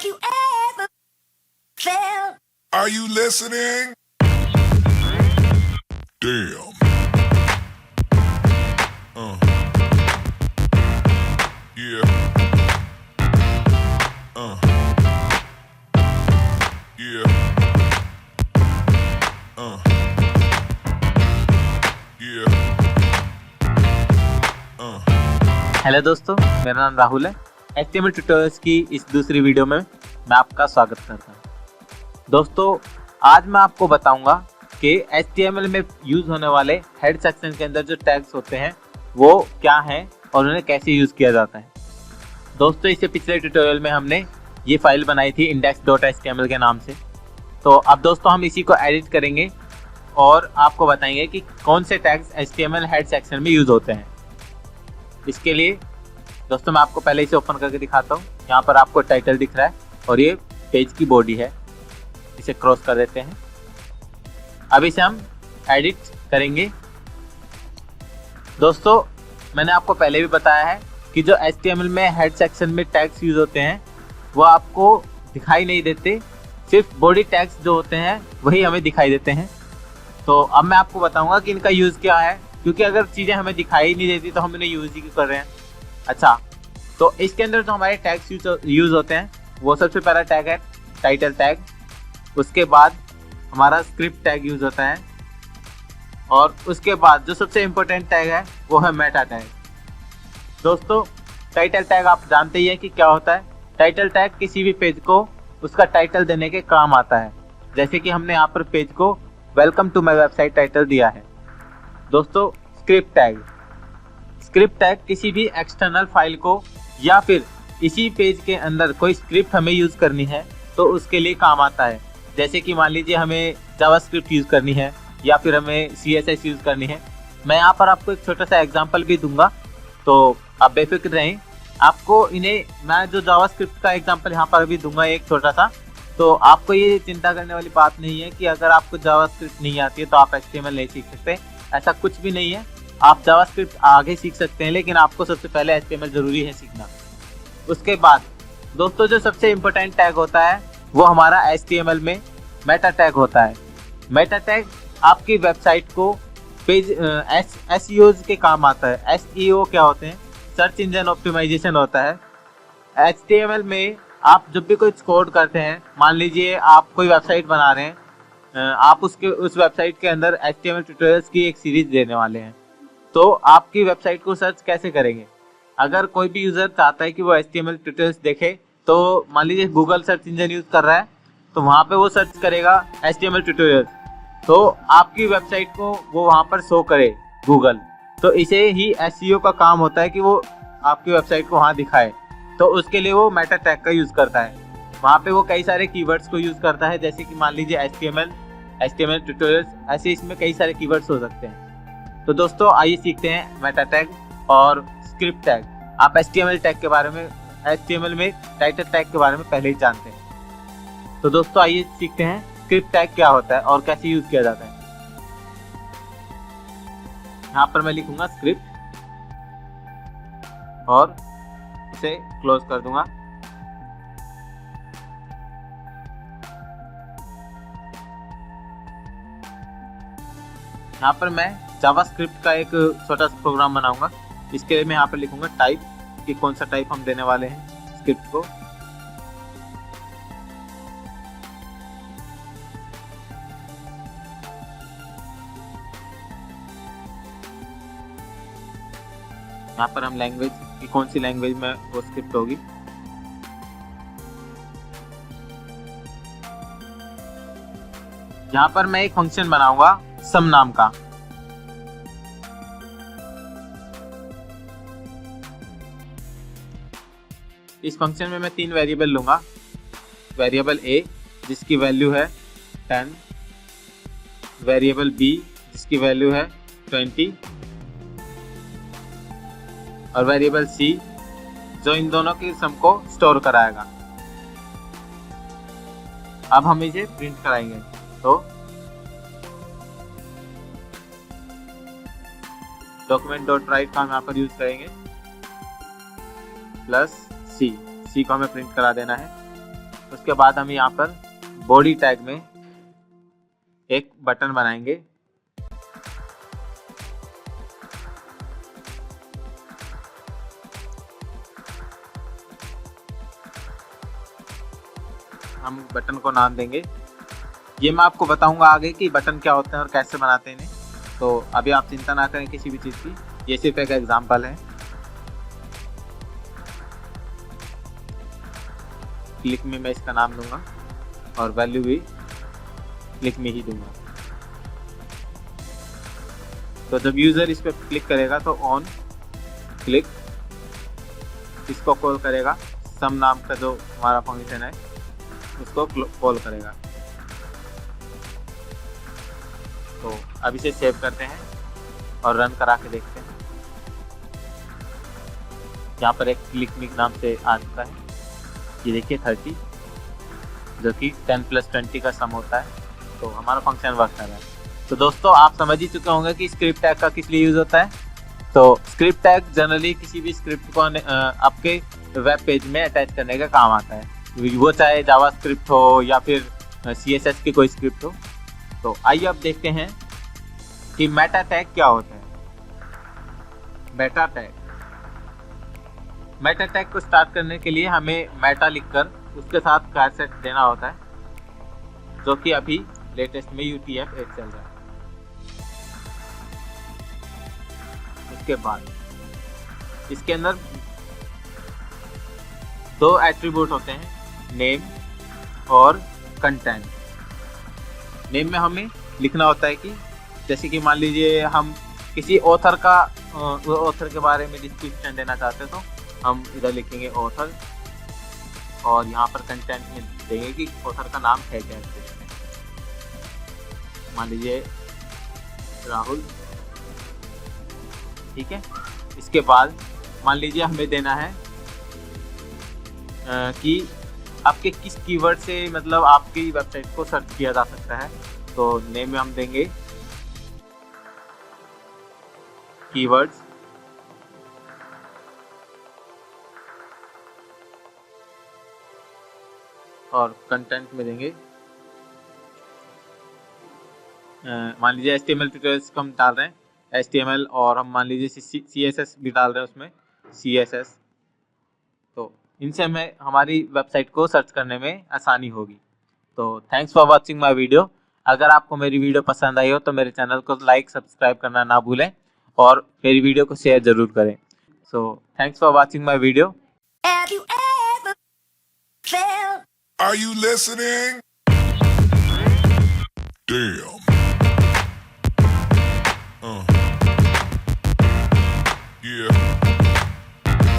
Have you ever felt? Are you listening? Damn. Yeah. Yeah. Yeah. Hello दोस्तों, मेरा नाम राहुल है। HTML ट्यूटोरियल्स की इस दूसरी वीडियो में मैं आपका स्वागत करता हूं। दोस्तों, आज मैं आपको बताऊंगा कि HTML में यूज होने वाले हेड सेक्शन के अंदर जो टैग्स होते हैं वो क्या हैं और उन्हें कैसे यूज किया जाता है। दोस्तों, इससे पिछले ट्यूटोरियल में हमने ये फाइल बनाई थी index.html के नाम से। तो अब दोस्तों हम इसी को एडिट करेंगे और आपको बताएंगे कि कौन से टैग्स HTML हेड सेक्शन में यूज होते हैं। इसके लिए दोस्तों मैं आपको पहले इसे ओपन करके दिखाता हूँ। यहाँ पर आपको टाइटल दिख रहा है और ये पेज की बॉडी है। इसे क्रॉस कर देते हैं। अब इसे हम एडिट करेंगे। दोस्तों, मैंने आपको पहले भी बताया है कि जो HTML में हेड सेक्शन में टैग्स यूज होते हैं वो आपको दिखाई नहीं देते, सिर्फ बॉडी टैग्स जो होते हैं वही हमें दिखाई देते हैं। तो अब मैं आपको बताऊंगा कि इनका यूज क्या है, क्योंकि अगर चीज़ें हमें दिखाई नहीं देती तो हम इन्हें यूज ही क्यों कर रहे हैं। अच्छा, तो इसके अंदर जो हमारे टैग्स यूज होते हैं वो सबसे पहला टैग है टाइटल टैग। उसके बाद हमारा स्क्रिप्ट टैग यूज होता है और उसके बाद जो सबसे इम्पोर्टेंट टैग है वो है मेटा टैग। दोस्तों, टाइटल टैग आप जानते ही हैं कि क्या होता है। टाइटल टैग किसी भी पेज को उसका टाइटल देने के काम आता है। जैसे कि हमने यहाँ पर पेज को welcome to my website title दिया है। दोस्तों, स्क्रिप्ट टैग किसी भी एक्सटर्नल फाइल को या फिर इसी पेज के अंदर कोई स्क्रिप्ट हमें यूज करनी है तो उसके लिए काम आता है। जैसे कि मान लीजिए हमें जावास्क्रिप्ट यूज करनी है या फिर हमें CSS यूज करनी है। मैं यहाँ पर आपको एक छोटा सा एग्जांपल भी दूंगा, तो आप बेफिक्र रहें। आपको इन्हें मैं जो जावास्क्रिप्ट का एग्जांपल यहाँ पर भी दूंगा एक छोटा सा, तो आपको ये चिंता करने वाली बात नहीं है कि अगर आपको जावास्क्रिप्ट नहीं आती है तो आप HTML नहीं सीख सकते। ऐसा कुछ भी नहीं है। आप जावास्क्रिप्ट आगे सीख सकते हैं, लेकिन आपको सबसे पहले HTML जरूरी है सीखना। उसके बाद दोस्तों जो सबसे इम्पोर्टेंट टैग होता है वो हमारा HTML में मेटा टैग होता है। मेटा टैग आपकी वेबसाइट को पेज SEO के काम आता है। SEO क्या होते हैं? सर्च इंजन ऑप्टिमाइजेशन होता है। HTML में आप जब भी कोई कोड करते हैं, मान लीजिए आप कोई वेबसाइट बना रहे हैं, आप उस वेबसाइट के अंदर HTML ट्यूटोरियल्स की एक सीरीज देने वाले हैं, तो आपकी वेबसाइट को सर्च कैसे करेंगे? अगर कोई भी यूजर चाहता है कि वो HTML ट्यूटोरियल्स देखे, तो मान लीजिए गूगल सर्च इंजन यूज कर रहा है तो वहाँ पे वो सर्च करेगा HTML ट्यूटोरियल्स, तो आपकी वेबसाइट को वो वहाँ पर शो करे गूगल। तो इसे ही SEO का काम होता है कि वो आपकी वेबसाइट को वहाँ दिखाए। तो उसके लिए वो मेटा टैग का यूज करता है। वहाँ पे वो कई सारे कीवर्ड्स को यूज करता है, जैसे कि मान लीजिए HTML ट्यूटोरियल्स, ऐसे इसमें कई सारे कीवर्ड्स हो सकते हैं। तो दोस्तों आइए सीखते हैं मेटा टैग और स्क्रिप्ट टैग। आप HTML टैग के बारे में, HTML में टाइटल टैग के बारे में पहले ही जानते हैं। तो दोस्तों आइए सीखते हैं स्क्रिप्ट टैग क्या होता है और कैसे यूज किया जाता है। यहाँ पर मैं लिखूंगा स्क्रिप्ट और इसे क्लोज कर दूंगा। यहाँ पर मैं जावास्क्रिप्ट का एक छोटा सा प्रोग्राम बनाऊंगा। इसके लिए मैं यहाँ पर लिखूंगा टाइप, कि कौन सा टाइप हम देने वाले हैं स्क्रिप्ट को। यहाँ पर हम लैंग्वेज की कौन सी लैंग्वेज में वो स्क्रिप्ट होगी। यहाँ पर मैं एक फंक्शन बनाऊंगा सम नाम का। इस फंक्शन में मैं 3 वेरिएबल लूंगा। वेरिएबल A जिसकी वैल्यू है 10, वेरिएबल B जिसकी वैल्यू है 20 और वेरिएबल C जो इन दोनों की सम को स्टोर कराएगा। अब हम इसे प्रिंट कराएंगे, तो डॉक्यूमेंट डॉट राइट का हम यहाँ पर यूज करेंगे प्लस C को हमें प्रिंट करा देना है। उसके बाद हम यहाँ पर बॉडी टैग में एक बटन बनाएंगे। हम बटन को नाम देंगे। ये मैं आपको बताऊंगा आगे कि बटन क्या होते हैं और कैसे बनाते हैं इन्हें, तो अभी आप चिंता ना करें किसी भी चीज़ की, ये सिर्फ एक एग्जांपल है। क्लिक में मैं इसका नाम दूंगा और वैल्यू भी क्लिक में ही दूंगा। तो जब यूजर इस पर क्लिक करेगा तो ऑन क्लिक इसको कॉल करेगा, सम नाम का जो हमारा फंक्शन है उसको कॉल करेगा। तो अब इसे सेव करते हैं और रन करा के देखते हैं। यहाँ पर एक क्लिक मिक नाम से आ चुका है, ये देखिए 30, जो कि 10 + 20 का सम होता है। तो हमारा फंक्शन वर्क कर रहा है। तो दोस्तों आप समझ ही चुके होंगे कि स्क्रिप्ट टैग का किस लिए यूज होता है। तो स्क्रिप्ट टैग जनरली किसी भी स्क्रिप्ट को आपके वेब पेज में अटैच करने का काम आता है, वो चाहे जावास्क्रिप्ट हो या फिर CSS की कोई स्क्रिप्ट हो। तो आइए अब देखते हैं कि मेटा टैग क्या होता है। मेटा टैग को स्टार्ट करने के लिए हमें मेटा लिखकर उसके साथ क्लास सेट देना होता है, जो कि अभी लेटेस्ट में UTF-8 चल रहा है। उसके बाद इसके अंदर 2 एट्रीब्यूट होते हैं, नेम और कंटेंट। नेम में हमें लिखना होता है कि जैसे कि मान लीजिए हम किसी ऑथर के बारे में डिस्क्रिप्शन देना चाहते हैं, तो हम इधर लिखेंगे ऑथर और यहाँ पर कंटेंट में देंगे कि ऑथर का नाम है क्या। मान लीजिए राहुल, ठीक है। इसके बाद मान लीजिए हमें देना है कि आपके किस कीवर्ड से मतलब आपकी वेबसाइट को सर्च किया जा सकता है। तो नेम में हम देंगे कीवर्ड्स, और कंटेंट में देंगे मान लीजिए HTML ट्यूटोरियल्स हम डाल रहे हैं HTML, और हम मान लीजिए CSS भी डाल रहे हैं उसमें CSS। तो इनसे हमें हमारी वेबसाइट को सर्च करने में आसानी होगी। तो thanks for watching my video. अगर आपको मेरी वीडियो पसंद आई हो तो मेरे चैनल को लाइक सब्सक्राइब करना ना भूलें और मेरी वीडियो को शेयर जरूर करें। So thanks for watching my video. Have you ever felt? Are you listening? Damn.